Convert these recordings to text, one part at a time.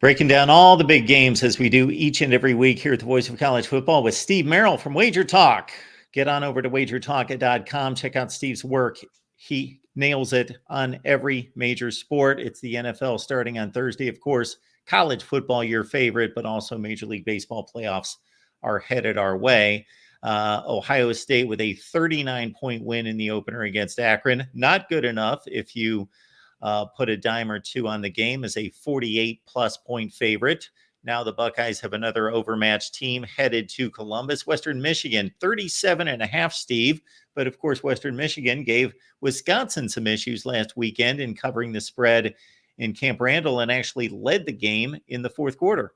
Breaking down all the big games as we do each and every week here at the Voice of College Football with Steve Merrill from Wager Talk. Get on over to wagertalk.com. Check out Steve's work. He nails it on every major sport. It's the NFL starting on Thursday, of course. College football, your favorite, but also Major League Baseball playoffs are headed our way. Ohio State with a 39-point win in the opener against Akron. Not good enough if you put a dime or two on the game as a 48-plus point favorite. Now the Buckeyes have another overmatched team headed to Columbus. Western Michigan, 37.5, Steve. But, of course, Western Michigan gave Wisconsin some issues last weekend in covering the spread in Camp Randall and actually led the game in the fourth quarter.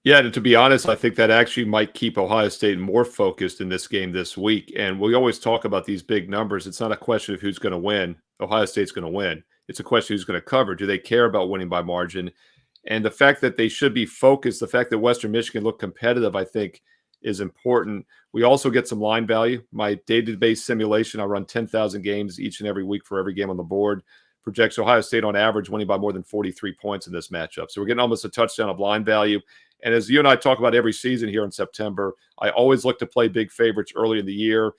Yeah, to be honest, I think that actually might keep Ohio State more focused in this game this week. And we always talk about these big numbers. It's not a question of who's going to win. Ohio State's going to win. It's a question of who's going to cover. Do they care about winning by margin? And the fact that they should be focused, the fact that Western Michigan looked competitive, I think, is important. We also get some line value. My database simulation, I run 10,000 games each and every week for every game on the board, projects Ohio State on average winning by more than 43 points in this matchup. So we're getting almost a touchdown of line value. And as you and I talk about every season here in September, I always look to play big favorites early in the year.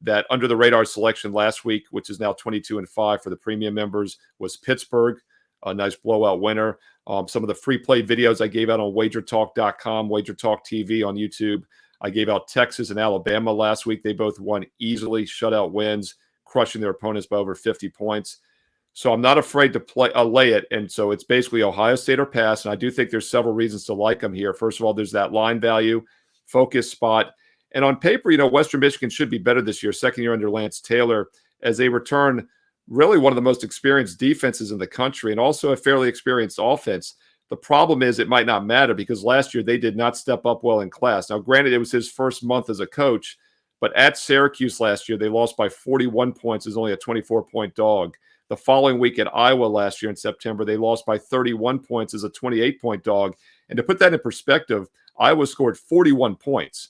That under the radar selection last week, which is now 22-5 for the premium members, was Pittsburgh, a nice blowout winner. Some of the free play videos I gave out on wagertalk.com, wagertalk TV on YouTube. I gave out Texas and Alabama last week. They both won easily, shutout wins, crushing their opponents by over 50 points. So I'm not afraid to lay it. And so it's basically Ohio State or pass. And I do think there's several reasons to like them here. First of all, there's that line value, focus spot. And on paper, Western Michigan should be better this year, second year under Lance Taylor, as they return really one of the most experienced defenses in the country and also a fairly experienced offense. The problem is it might not matter because last year they did not step up well in class. Now, granted, it was his first month as a coach, but at Syracuse last year, they lost by 41 points as only a 24-point dog. The following week at Iowa last year in September, they lost by 31 points as a 28-point dog. And to put that in perspective, Iowa scored 41 points.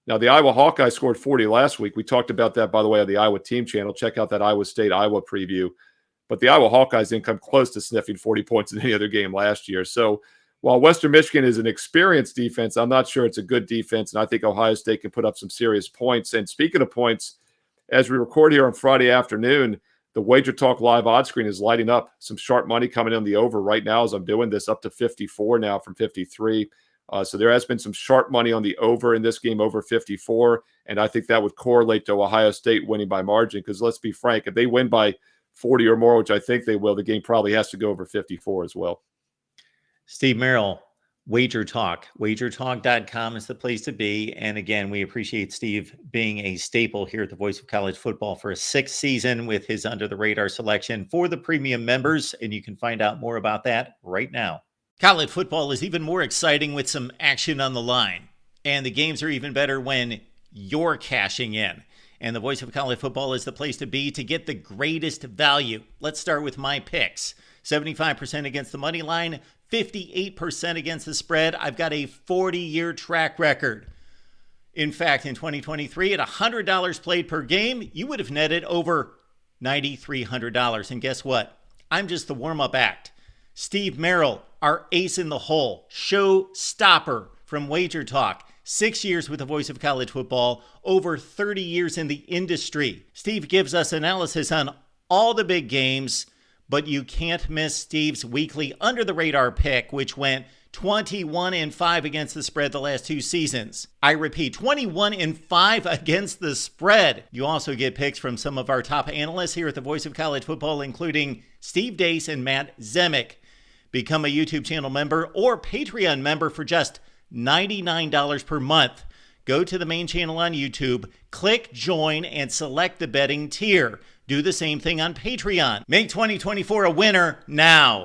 Now, the Iowa Hawkeyes scored 40 last week. We talked about that, by the way, on the Iowa team channel. Check out that Iowa State-Iowa preview. But the Iowa Hawkeyes didn't come close to sniffing 40 points in any other game last year. So while Western Michigan is an experienced defense, I'm not sure it's a good defense, and I think Ohio State can put up some serious points. And speaking of points, as we record here on Friday afternoon, the Wager Talk live odds screen is lighting up. Some sharp money coming in the over right now as I'm doing this, up to 54 now from 53. So there has been some sharp money on the over in this game, over 54. And I think that would correlate to Ohio State winning by margin because let's be frank, if they win by 40 or more, which I think they will, the game probably has to go over 54 as well. Steve Merrill, Wager Talk. Wagertalk.com is the place to be. And again, we appreciate Steve being a staple here at the Voice of College Football for a sixth season with his Under the Radar selection for the premium members. And you can find out more about that right now. College football is even more exciting with some action on the line. And the games are even better when you're cashing in. And the Voice of College Football is the place to be to get the greatest value. Let's start with my picks. 75% against the money line, 58% against the spread. I've got a 40-year track record. In fact, in 2023, at $100 played per game, you would have netted over $9,300. And guess what? I'm just the warm-up act. Steve Merrill, our ace in the hole, show stopper from Wager Talk. 6 years with the Voice of College Football, over 30 years in the industry. Steve gives us analysis on all the big games, but you can't miss Steve's weekly Under the Radar pick, which went 21-5 against the spread the last two seasons. I repeat, 21-5 against the spread. You also get picks from some of our top analysts here at the Voice of College Football, including Steve Dace and Matt Zemek. Become a YouTube channel member or Patreon member for just $99 per month. Go to the main channel on YouTube, click join, and select the betting tier. Do the same thing on Patreon. Make 2024 a winner now.